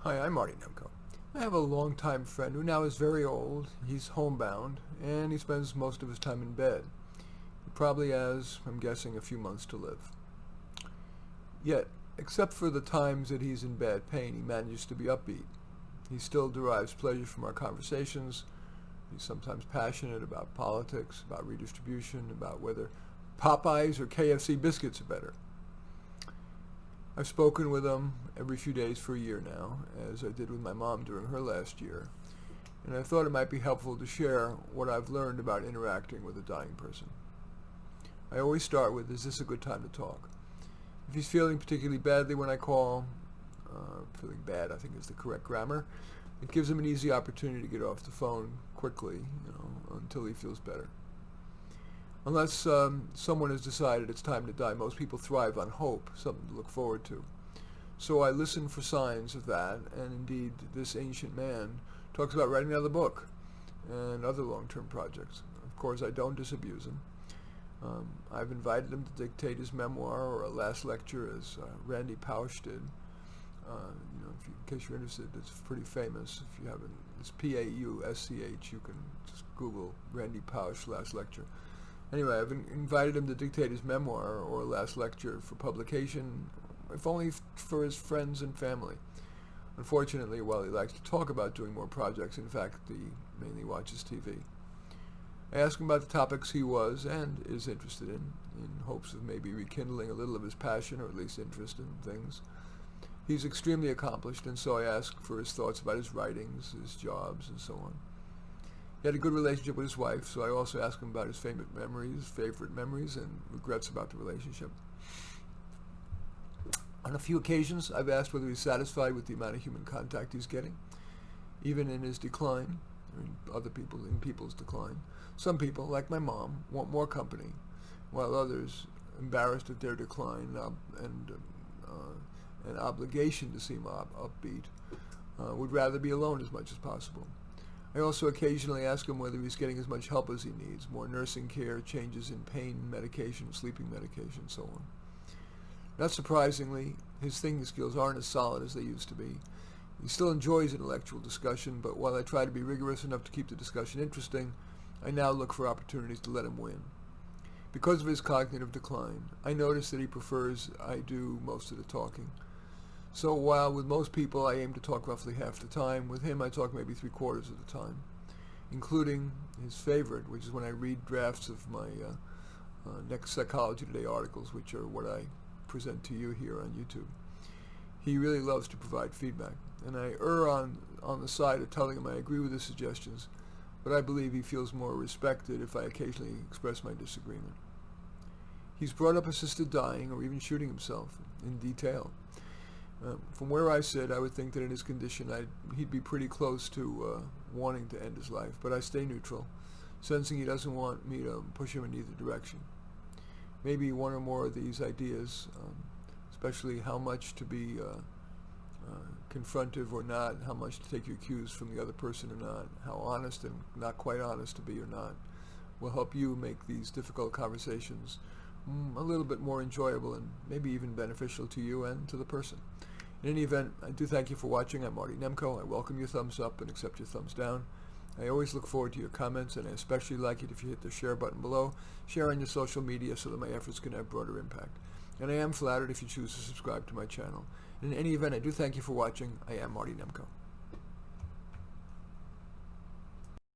Hi, I'm Marty Nemko. I have a longtime friend who now is very old. He's homebound, and he spends most of his time in bed. He probably has, I'm guessing, a few months to live. Yet, except for the times that he's in bad pain, he manages to be upbeat. He still derives pleasure from our conversations. He's sometimes passionate about politics, about redistribution, about whether Popeyes or KFC biscuits are better. I've spoken with him every few days for a year now, as I did with my mom during her last year, and I thought it might be helpful to share what I've learned about interacting with a dying person. I always start with, is this a good time to talk? If he's feeling particularly badly when I call, feeling bad I think is the correct grammar, it gives him an easy opportunity to get off the phone quickly, until he feels better. Unless someone has decided it's time to die, most people thrive on hope, something to look forward to. So I listen for signs of that, and indeed this ancient man talks about writing another book and other long-term projects. Of course, I don't disabuse him. I've invited him to dictate his memoir or a last lecture, as Randy Pausch did. In case you're interested, it's pretty famous. If you haven't, it's Pausch. You can just Google Randy Pausch last lecture. Anyway, I've invited him to dictate his memoir or last lecture for publication, if only for his friends and family. Unfortunately, while he likes to talk about doing more projects, in fact, he mainly watches TV. I asked him about the topics he was and is interested in hopes of maybe rekindling a little of his passion or at least interest in things. He's extremely accomplished, and so I asked for his thoughts about his writings, his jobs, and so on. He had a good relationship with his wife, so I also asked him about his favorite memories, and regrets about the relationship. On a few occasions, I've asked whether he's satisfied with the amount of human contact he's getting, even in his decline, or in people's decline. Some people, like my mom, want more company, while others, embarrassed at their decline and an obligation to seem upbeat, would rather be alone as much as possible. I also occasionally ask him whether he's getting as much help as he needs, more nursing care, changes in pain medication, sleeping medication, so on. Not surprisingly, his thinking skills aren't as solid as they used to be. He still enjoys intellectual discussion, but while I try to be rigorous enough to keep the discussion interesting, I now look for opportunities to let him win. Because of his cognitive decline, I notice that he prefers I do most of the talking. So while with most people I aim to talk roughly half the time, with him I talk maybe 3/4 of the time, including his favorite, which is when I read drafts of my next Psychology Today articles, which are what I present to you here on YouTube. He really loves to provide feedback, and I err on the side of telling him I agree with his suggestions, but I believe he feels more respected if I occasionally express my disagreement. He's brought up assisted dying or even shooting himself in detail. From where I sit, I would think that in his condition he'd be pretty close to wanting to end his life, but I stay neutral, sensing he doesn't want me to push him in either direction. Maybe one or more of these ideas, especially how much to be confrontive or not, how much to take your cues from the other person or not, how honest and not quite honest to be or not, will help you make these difficult conversations a little bit more enjoyable and maybe even beneficial to you and to the person. In any event, I do thank you for watching. I'm Marty Nemko. I welcome your thumbs up and accept your thumbs down. I always look forward to your comments, and I especially like it if you hit the share button below. Share on your social media so that my efforts can have broader impact. And I am flattered if you choose to subscribe to my channel. In any event, I do thank you for watching. I am Marty Nemko.